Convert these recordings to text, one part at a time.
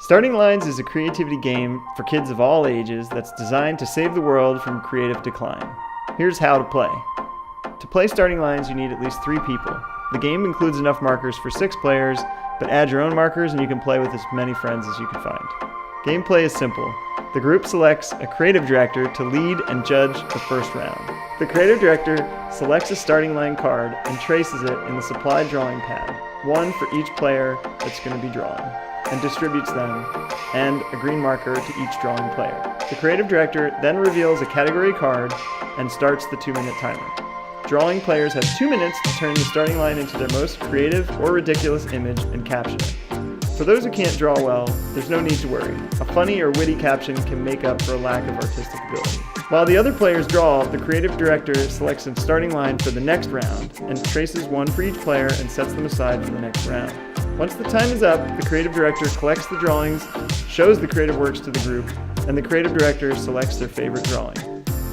Starting Lines is a creativity game for kids of all ages that's designed to save the world from creative decline. Here's how to play. To play Starting Lines, you need at least 3 people. The game includes enough markers for 6 players, but add your own markers and you can play with as many friends as you can find. Gameplay is simple. The group selects a creative director to lead and judge the first round. The creative director selects a starting line card and traces it in the supplied drawing pad, one for each player that's going to be drawing, and distributes them, and a green marker to each drawing player. The creative director then reveals a category card and starts the 2-minute timer. Drawing players have 2 minutes to turn the starting line into their most creative or ridiculous image and caption it. For those who can't draw well, there's no need to worry. A funny or witty caption can make up for a lack of artistic ability. While the other players draw, the creative director selects a starting line for the next round and traces one for each player and sets them aside for the next round. Once the time is up, the creative director collects the drawings, shows the creative works to the group, and the creative director selects their favorite drawing.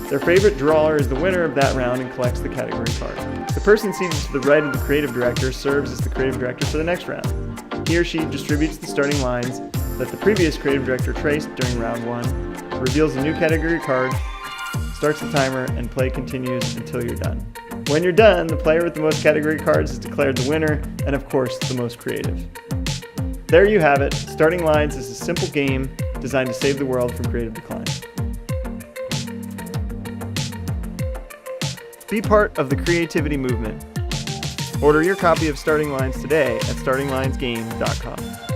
Their favorite drawer is the winner of that round and collects the category card. The person seated to the right of the creative director serves as the creative director for the next round. He or she distributes the starting lines that the previous creative director traced during round 1, reveals a new category card, starts the timer, and play continues until you're done. When you're done, the player with the most category cards is declared the winner, and of course, the most creative. There you have it. Starting Lines is a simple game designed to save the world from creative decline. Be part of the creativity movement. Order your copy of Starting Lines today at startinglinesgame.com.